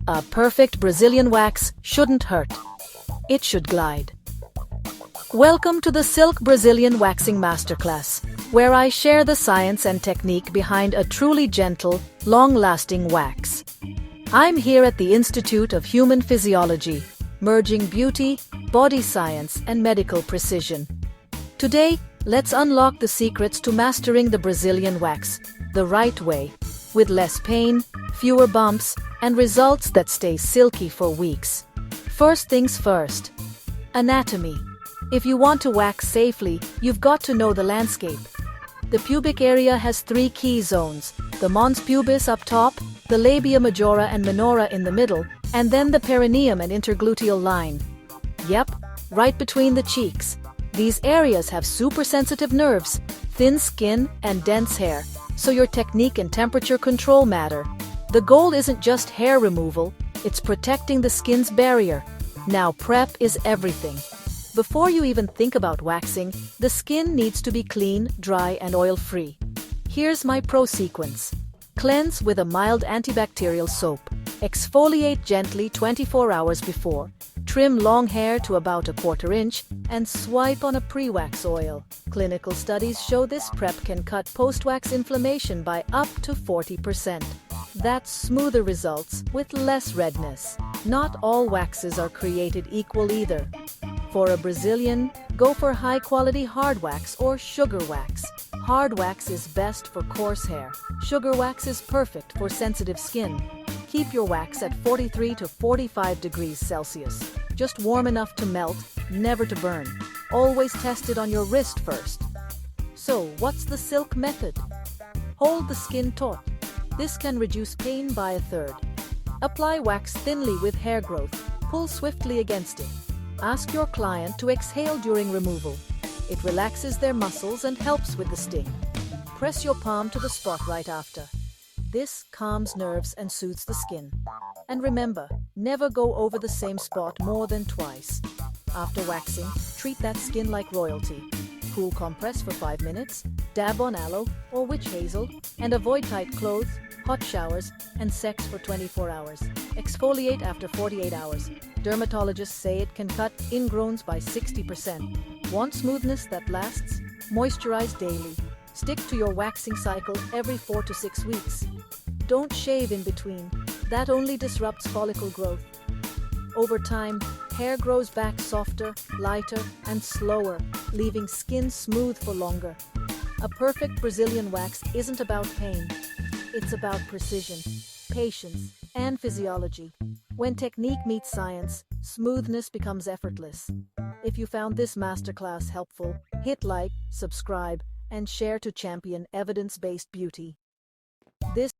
A perfect Brazilian wax shouldn't hurt. It should glide. Welcome to the Silk Brazilian Waxing Masterclass, where I share the science and technique behind a truly gentle, long-lasting wax. I'm here at the Institute of Human Physiology, merging beauty, body science, and medical precision. Today, let's unlock the secrets to mastering the Brazilian wax the right way, with less pain, fewer bumps, and results that stay silky for weeks. First things first. Anatomy. If you want to wax safely, you've got to know the landscape. The pubic area has 3 key zones: the mons pubis up top, the labia majora and minora in the middle, and then the perineum and intergluteal line. Yep, right between the cheeks. These areas have super-sensitive nerves, thin skin, and dense hair, so your technique and temperature control matter. The goal isn't just hair removal, it's protecting the skin's barrier. Now prep is everything. Before you even think about waxing, the skin needs to be clean, dry, and oil-free. Here's my pro sequence. Cleanse with a mild antibacterial soap. Exfoliate gently 24 hours before. Trim long hair to about 1/4 inch and swipe on a pre-wax oil. Clinical studies show this prep can cut post-wax inflammation by up to 40%. That's smoother results with less redness. Not all waxes are created equal either. For a Brazilian, go for high-quality hard wax or sugar wax. Hard wax is best for coarse hair. Sugar wax is perfect for sensitive skin. Keep your wax at 43 to 45 degrees Celsius. Just warm enough to melt, never to burn. Always test it on your wrist first. So, what's the silk method? Hold the skin taut. This can reduce pain by 1/3. Apply wax thinly with hair growth. Pull swiftly against it. Ask your client to exhale during removal. It relaxes their muscles and helps with the sting. Press your palm to the spot right after. This calms nerves and soothes the skin. And remember, never go over the same spot more than twice. After waxing, treat that skin like royalty. Cool compress for 5 minutes, dab on aloe or witch hazel, and avoid tight clothes, hot showers, and sex for 24 hours. Exfoliate after 48 hours. Dermatologists say it can cut ingrowns by 60%. Want smoothness that lasts? Moisturize daily. Stick to your waxing cycle every 4 to 6 weeks. Don't shave in between. That only disrupts follicle growth. Over time, hair grows back softer, lighter, and slower, leaving skin smooth for longer. A perfect Brazilian wax isn't about pain. It's about precision, patience, and physiology. When technique meets science, smoothness becomes effortless. If you found this masterclass helpful, hit like, subscribe, and share to champion evidence-based beauty. This